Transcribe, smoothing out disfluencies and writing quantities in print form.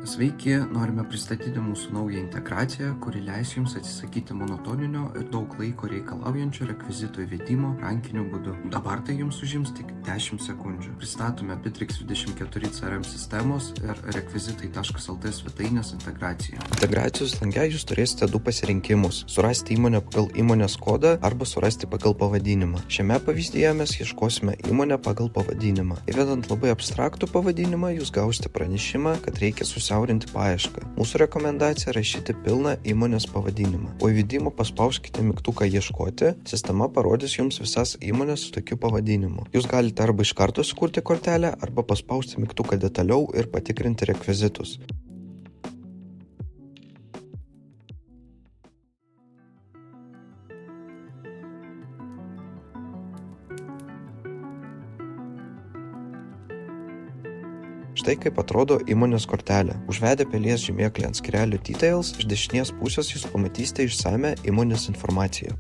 Sveiki, norime pristatyti mūsų naują integraciją, kuri leis jums atsisakyti monotoninio ir daug laiko reikalaujančio rekvizitų įvedimo rankiniu būdu. Dabar tai jums užims tik 10 sekundžių. Pristatome Bittrex 24 CRM sistemos ir rekvizitai.lt svetainės integraciją. Integracijos lange jūs turėsite du pasirinkimus – surasti įmonę pagal įmonės kodą arba surasti pagal pavadinimą. Šiame pavyzdyje mes ieškosime įmonę pagal pavadinimą. Įvedant labai abstraktų pavadinimą, jūs gausite pranešimą, kad reikia susiaurinti paiešką. Mūsų rekomendacija rašyti pilną įmonės pavadinimą. Po įvedimo paspauskite mygtuką ieškoti, sistema parodys jums visas įmonės su tokiu pavadinimu. Jūs galite arba iš karto sukurti kortelę, arba paspausti mygtuką detaliau ir patikrinti rekvizitus. Štai kaip atrodo įmonės kortelė. Užvedę pelės žymėklį ant skyrelio Details, iš dešinės pusės jūs pamatysite išsamią įmonės informaciją.